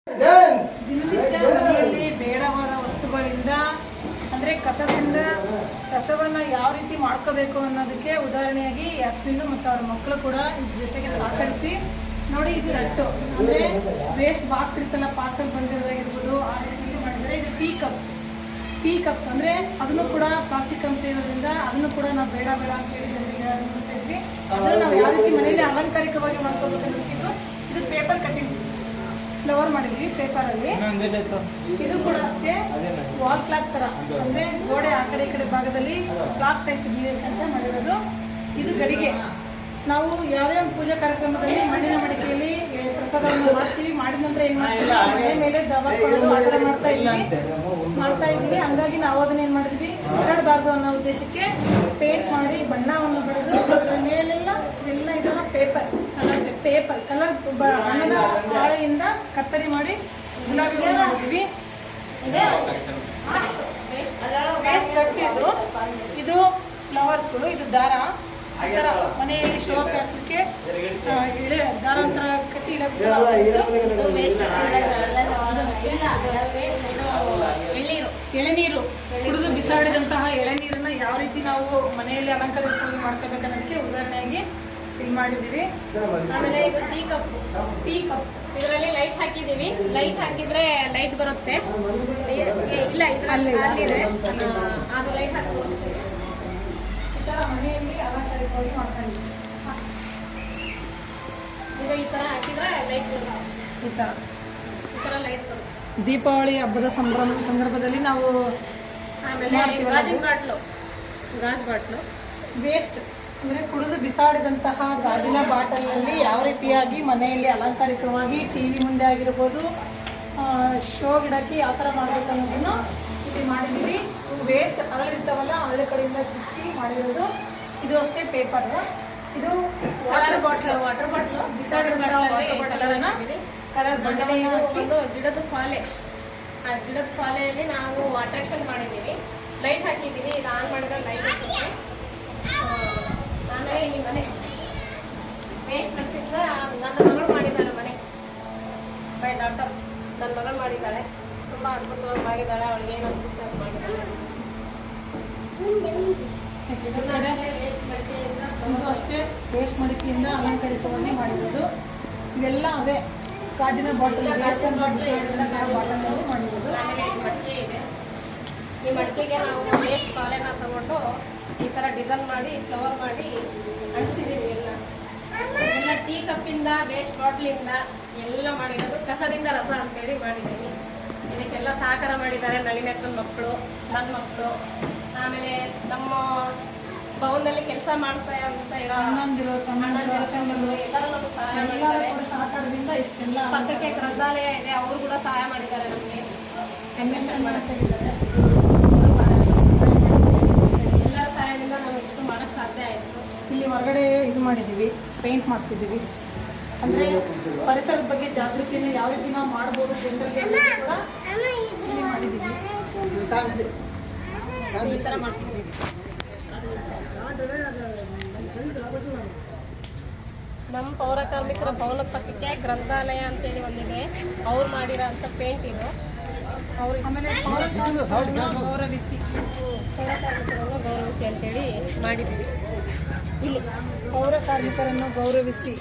ದಿನನಿತ್ಯ ಮನೆಯಲ್ಲಿ ಬೇಡವಾದ ವಸ್ತುಗಳಿಂದ ಅಂದ್ರೆ ಕಸವನ್ನ ಯಾವ ರೀತಿ ಮಾಡ್ಕೋಬೇಕು ಅನ್ನೋದಕ್ಕೆ ಉದಾಹರಣೆಯಾಗಿ ಯಾಸ್ಮಿನ್ ಮತ್ತು ಅವ್ರ ಮಕ್ಕಳು ಕೂಡ ಇದ್ರ ಜೊತೆಗೆ ಸಹಕರಿಸಿ ನೋಡಿ. ಇದು ರಟ್ಟು ಅಂದ್ರೆ ವೇಸ್ಟ್ ಬಾಕ್ಸ್ ಇರ್ತಲ್ಲ, ಪಾರ್ಸಲ್ ಬಂದಿರೋದಾಗಿರ್ಬೋದು, ಆ ರೀತಿ ಮಾಡಿದ್ರೆ ಇದು ಟೀ ಕಪ್ಸ್ ಅಂದ್ರೆ ಅದನ್ನು ಕೂಡ ಪ್ಲಾಸ್ಟಿಕ್ ಅಂಶ ಇರೋದ್ರಿಂದ ಅದನ್ನು ಕೂಡ ನಾವು ಬೇಡ ಅಂತ ಹೇಳ್ತಾ ಇದ್ವಿ. ಅದನ್ನು ನಾವು ಯಾವ ರೀತಿ ಮನೆಯಲ್ಲಿ ಅಲಂಕಾರಿಕವಾಗಿ ಮಾಡ್ಕೋಬೇಕು ಅನ್ನೋದಕ್ಕಿದ್ದು ಇದು ಪೇಪರ್ ಕಟ್ಟಿಂಗ್ಸ್ ಫ್ಲವರ್ ಮಾಡಿದ್ವಿ ಪೇಪರ್ ಅಲ್ಲಿ. ಇದು ಕೂಡ ಅಷ್ಟೇ ವಾಲ್ ಕ್ಲಾಕ್ ತರ ಅಂದ್ರೆ ಗೋಡೆ ಆ ಕಡೆ ಈ ಕಡೆ ಭಾಗದಲ್ಲಿ ಕ್ಲಾಕ್ ಟೈಪ್ ಅಂತ ಮಾಡಿರೋದು. ಇದು ಗಡಿಗೆ. ನಾವು ಯಾವುದೇ ಒಂದು ಪೂಜಾ ಕಾರ್ಯಕ್ರಮದಲ್ಲಿ ಮಣ್ಣಿನ ಮಡಿಕೆಯಲ್ಲಿ ಪ್ರಸಾದವನ್ನು ಮಾಡ್ತೀವಿ. ಮಾಡಿದ ನಂತರ ಏನ್ ಮಾಡ್ತೀವಿ, ಮನೆ ಮೇಲೆ ದಬಾಕೊಳ್ಳೋದು ಆ ಥರ ಮಾಡ್ತಾ ಇದ್ದೀವಿ. ಹಂಗಾಗಿ ನಾವು ಅದನ್ನ ಏನ್ ಮಾಡಿದ್ವಿ, ಬಿಸಾಡಬಾರ್ದು ಅನ್ನೋ ಉದ್ದೇಶಕ್ಕೆ ಪೇಂಟ್ ಮಾಡಿ ಬಣ್ಣವನ್ನು ಬರೆದು ಅದರ ಮೇಲೆಲ್ಲ ಎಲ್ಲ ಇದನ್ನ ಪೇಪರ್ ಕಲರ್ ಬಣ್ಣದ ಹಾಳೆಯಿಂದ ಕತ್ತರಿ ಮಾಡಿ ಗುಲಾಬಿ ಮಾಡಿದ್ವಿ. ಇದು ಫ್ಲವರ್ಸ್ಗಳು, ಇದು ದಾರ. ಈ ತರ ಮನೆಯಲ್ಲಿ ಶೋ ಹಾಕಲಿಕ್ಕೆ ದಾರ ಒಂಥರ ಕಟ್ಟಿ ಎಳೆನೀರು ಕುಡಿದು ಬಿಸಾಡಿದಂತಹ ಎಳೆನೀರನ್ನ ಯಾವ ರೀತಿ ನಾವು ಮನೆಯಲ್ಲಿ ಅಲಂಕಾರಿಕವಾಗಿ ಮಾಡ್ಕೋಬೇಕನ್ನೋದಕ್ಕೆ ಉದಾಹರಣೆಯಾಗಿ ಇಲ್ಲಿ ಮಾಡಿದೀವಿ. ಆಮೇಲೆ ಇದು ಟೀ ಕಪ್ಸ್ ಇದರಲ್ಲಿ ಲೈಟ್ ಹಾಕಿದೀವಿ. ಲೈಟ್ ಹಾಕಿದ್ರೆ ಲೈಟ್ ಬರುತ್ತೆ. ಇಲ್ಲ ಇದರಲ್ಲಿ ಅದು ಲೈಟ್ ಹಾಕಿ ಮನೆಯಲ್ಲಿ ಅಲಂಕಾರಿಕವಾಗಿ ಮಾಡ್ಕೊಂಡಿದ್ದೀವಿ. ಈಗ ಈ ತರ ಹಾಕಿದ್ರೆ ಲೈಟ್ ಬರುತ್ತೆ. ಈ ತರ ಲೈಟ್ ಬರುತ್ತೆ. ದೀಪಾವಳಿ ಹಬ್ಬದ ಸಂದರ್ಭದಲ್ಲಿ ನಾವು ಆಮೇಲೆ ಗಾಜ್ ಬಾಟ್ಲು ವೇಸ್ಟ್ ಅಂದರೆ ಕುಡಿದು ಬಿಸಾಡಿದಂತಹ ಗಾಜಿನ ಬಾಟಲಿನಲ್ಲಿ ಯಾವ ರೀತಿಯಾಗಿ ಮನೆಯಲ್ಲಿ ಅಲಂಕಾರಿಕವಾಗಿ ಟಿವಿ ಮುಂದೆ ಆಗಿರ್ಬೋದು, ಶೋ ಗಿಡಕ್ಕೆ ಯಾವ ಥರ ಮಾಡಬೇಕು ಅನ್ನೋದನ್ನು ಇಲ್ಲಿ ಮಾಡಿದ್ದೀವಿ. ವೇಸ್ಟ್ ಅರಳಿರ್ತಾವಲ್ಲ ಹಳ್ಳಿ ಕಡೆಯಿಂದ ಚುಚ್ಚಿ ಮಾಡಿರೋದು. ಇದು ಅಷ್ಟೇ ಪೇಪರ್. ಇದು ವಾಟರ್ ಬಾಟ್ಲು ಬಿಸಾಡಿದಂತಹ ಕಲರ್ ಒಂದು ಗಿಡದ ಪಾಲೆ. ಆ ಗಿಡದ ಪಾಲೆಯಲ್ಲಿ ನಾವು ಅಟ್ರಾಕ್ಷನ್ ಮಾಡಿದ್ದೀವಿ. ಲೈಟ್ ಹಾಕಿದ್ದೀವಿ. ಇದು ಆನ್ ಮಾಡಿದ್ರೆ ಲೈಟ್ ಹಾಕಿದ್ವಿ. ಆಮೇಲೆ ಈ ಮನೆ ವೇಸ್ಟ್ ಬರ್ತಿದ್ದ ನನ್ನ ಮಗಳು ಮಾಡಿದ್ದಾಳೆ. ಮನೆ ಬೈ ಡಾಕ್ಟರ್ ನನ್ನ ಮಗಳು ಮಾಡಿದ್ದಾಳೆ. ತುಂಬ ಅದ್ಭುತವಾಗಿ ಮಾಡಿದ್ದಾಳೆ. ಅವಳಿಗೆ ಏನು ಅನ್ಸುತ್ತೆ ಅದು ಮಾಡಿದ್ದಾಳೆ. ಅಷ್ಟೇ ವೇಸ್ಟ್ ಮಡಿಕೆಯಿಂದ ಅಲಂಕಾರಿಕವಾಗಿ ಮಾಡಿರೋದು. ಇವೆಲ್ಲ ಅವೇ ಗಾಜಿನ ಬಾಟಲ್ ಬಾಟಲಲ್ಲಿ ಮಾಡಿರೋದು. ಮಡಿಕೆ ಇದೆ. ಈ ಮಡಿಕೆಗೆ ನಾವು ವೇಸ್ಟ್ ಪಾಲೆನ ತಗೊಂಡು ಈ ಥರ ಡಿಸೈನ್ ಮಾಡಿ ಫ್ಲವರ್ ಮಾಡಿ ಅಂಟಿಸಿದ್ದೀವಿ. ಎಲ್ಲ ಟೀ ಕಪ್ಪಿಂದ ವೇಸ್ಟ್ ಬಾಟ್ಲಿಂದ ಎಲ್ಲ ಮಾಡಿರೋದು. ಕಸದಿಂದ ರಸ ಅಂತೇಳಿ ಮಾಡಿದ್ದೀವಿ. ಇದಕ್ಕೆಲ್ಲ ಸಹಕಾರ ಮಾಡಿದ್ದಾರೆ ನಳಿನಕ್ಕನ ಮಕ್ಕಳು, ನನ್ನ ಮಕ್ಕಳು, ಆಮೇಲೆ ನಮ್ಮ ಭವನದಲ್ಲಿ ಕೆಲಸ ಮಾಡ್ತಾ ಅಂತ ಇರೋ ಅಣ್ಣಂದಿರು ಎಲ್ಲರೂ ನಮಗೆ ಸಹಾಯ ಮಾಡಿದ್ದಾರೆ. ಸಹಕಾರದಿಂದ ಇಷ್ಟೆಲ್ಲ ಪಕ್ಕಕ್ಕೆ ಗ್ರಂಥಾಲಯ ಇದೆ, ಅವರು ಕೂಡ ಸಹಾಯ ಮಾಡಿದ್ದಾರೆ. ನಮಗೆ ಕನ್ವೆನ್ಷನ್ ಮಾಡ್ತಾ ಇದ್ದಾರೆ. ಎಲ್ಲರ ಸಹಾಯದಿಂದ ನಾವು ಇಷ್ಟು ಮಾಡೋಕ್ಕೆ ಸಾಧ್ಯ ಆಯಿತು. ಇಲ್ಲಿ ಹೊರಗಡೆ ಇದು ಮಾಡಿದ್ದೀವಿ, ಪೇಂಟ್ ಮಾಡಿಸಿದ್ದೀವಿ. ಅಂದರೆ ಪರಿಸರದ ಬಗ್ಗೆ ಜಾಗೃತಿಯನ್ನು ಯಾವ ರೀತಿ ನಾವು ಮಾಡ್ಬೋದು ಜನರಿಗೆ ಕೂಡ ಇಲ್ಲಿ ಮಾಡಿದ್ದೀವಿ. ಈ ಥರ ಮಾಡ್ತಿದ್ದೀವಿ. ನಮ್ಮ ಪೌರ ಕಾರ್ಮಿಕರ ಭವನದ ಪಕ್ಕಕ್ಕೆ ಗ್ರಂಥಾಲಯ ಅಂತೇಳಿ ಒಂದಿದೆ. ಅವ್ರು ಮಾಡಿರೋ ಅಂಥ ಪೇಂಟ್ ಇದು. ಅವ್ರಿಗೆ ಆಮೇಲೆ ಪೌರ ಕಾರ್ಮಿಕರನ್ನು ಗೌರವಿಸಿ ಅಂತೇಳಿ ಮಾಡಿದ್ದೀವಿ. ಇಲ್ಲಿ ಪೌರ ಕಾರ್ಮಿಕರನ್ನು ಗೌರವಿಸಿ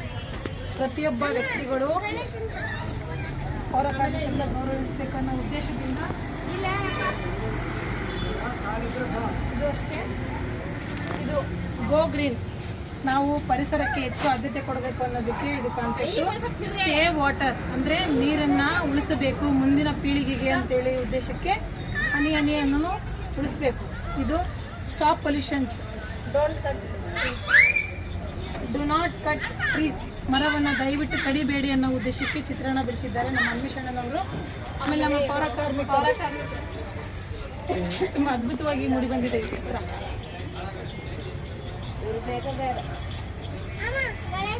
ಪ್ರತಿಯೊಬ್ಬ ವ್ಯಕ್ತಿಗಳು ಪೌರ ಕಾರ್ಮಿಕರನ್ನು ಗೌರವಿಸಬೇಕನ್ನೋ ಉದ್ದೇಶದಿಂದ ಇದು ಅಷ್ಟೇ. ಇದು ಗೋ ಗ್ರೀನ್, ನಾವು ಪರಿಸರಕ್ಕೆ ಹೆಚ್ಚು ಆದ್ಯತೆ ಕೊಡಬೇಕು ಅನ್ನೋದಕ್ಕೆ ಇದು ಕಾನ್ಸೆಪ್ಟ್. ಸೇವ್ ವಾಟರ್ ಅಂದ್ರೆ ನೀರನ್ನ ಉಳಿಸಬೇಕು ಮುಂದಿನ ಪೀಳಿಗೆಗೆ ಅಂತೇಳಿ ಉದ್ದೇಶಕ್ಕೆ ಹನಿಯನ್ನು ಉಳಿಸಬೇಕು. ಇದು stop pollutions, do not cut trees, ಮರವನ್ನು ದಯವಿಟ್ಟು ಕಡಿಬೇಡಿ ಅನ್ನೋ ಉದ್ದೇಶಕ್ಕೆ ಚಿತ್ರಣ ಬಿಡಿಸಿದ್ದಾರೆ ನಮ್ಮ ಅನ್ವೇಷಣನವರು. ಆಮೇಲೆ ನಮ್ಮ ಪೌರ ಕಾರ್ಮಿಕರು ತುಂಬ ಅದ್ಭುತವಾಗಿ ಮೂಡಿ ಬಂದಿದೆ ಈ ಚಿತ್ರ.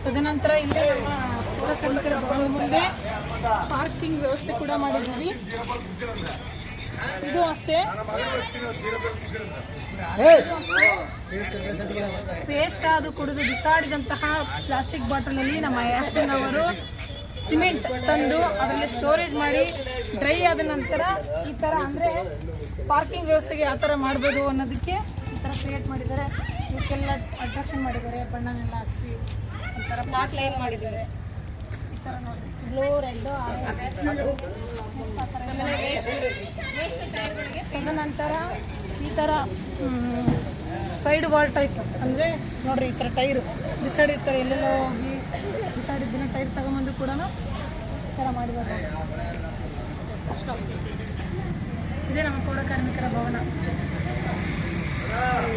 ತದನಂತರ ಇಲ್ಲಿ ನಮ್ಮ ಪೌರ ಕಾರ್ಮಿಕರ ಭವನದ ಮುಂದೆ ಪಾರ್ಕಿಂಗ್ ವ್ಯವಸ್ಥೆ ಕೂಡ ಮಾಡಿದ್ದೀವಿ. ಇದು ಅಷ್ಟೇ ವೇಸ್ಟ್ ಆದರೂ ಕುಡಿದು ಬಿಸಾಡಿದಂತಹ ಪ್ಲಾಸ್ಟಿಕ್ ಬಾಟಲಲ್ಲಿ ನಮ್ಮ ಯಾಸ್ಮಿನ್ ಅವರು ಸಿಮೆಂಟ್ ತಂದು ಅದರಲ್ಲಿ ಸ್ಟೋರೇಜ್ ಮಾಡಿ ಡ್ರೈ ಆದ ನಂತರ ಈ ಥರ ಅಂದರೆ ಪಾರ್ಕಿಂಗ್ ವ್ಯವಸ್ಥೆಗೆ ಯಾವ ಥರ ಮಾಡ್ಬೋದು ಅನ್ನೋದಕ್ಕೆ ಈ ಥರ ಕ್ರಿಯೇಟ್ ಮಾಡಿದ್ದಾರೆ. ಇವಕ್ಕೆಲ್ಲ ಅಟ್ರಾಕ್ಷನ್ ಮಾಡಿದ್ದಾರೆ, ಬಣ್ಣನೆಲ್ಲ ಹಾಕ್ಸಿ ಈ ಥರ ಪ್ಲಾಟ್ ಲೈನ್ ಮಾಡಿದ್ದಾರೆ. ಈ ಥರ ನೋಡಿ ಬ್ಲೂ ರೆಡ್ ತದನಂತರ ಈ ಥರ ಸೈಡ್ ವಾಲ್ ಟೈಪ್ ಅಂದರೆ ನೋಡ್ರಿ ಈ ಥರ ಟೈರು ಬಿಸಾಡಿರ್ತಾರೆ, ಎಲ್ಲೆಲ್ಲ ಹೋಗಿ ಬಿಸಾಡಿದ್ದನ್ನ ಟೈರ್ ತಗೊಂಬಂದು ಕೂಡ ಈ ಥರ ಮಾಡಿದ್ದಾರೆ. ಇದೇ ನಮ್ಮ ಪೌರ ಕಾರ್ಮಿಕರ ಭವನ.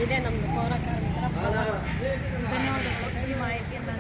ಇದೇ ನಮ್ಮದು ಪೌರ ಕಾರ್ಮಿಕರ ಭವನ. ಧನ್ಯವಾದಗಳು ಈ ಮಾಹಿತಿಯನ್ನು.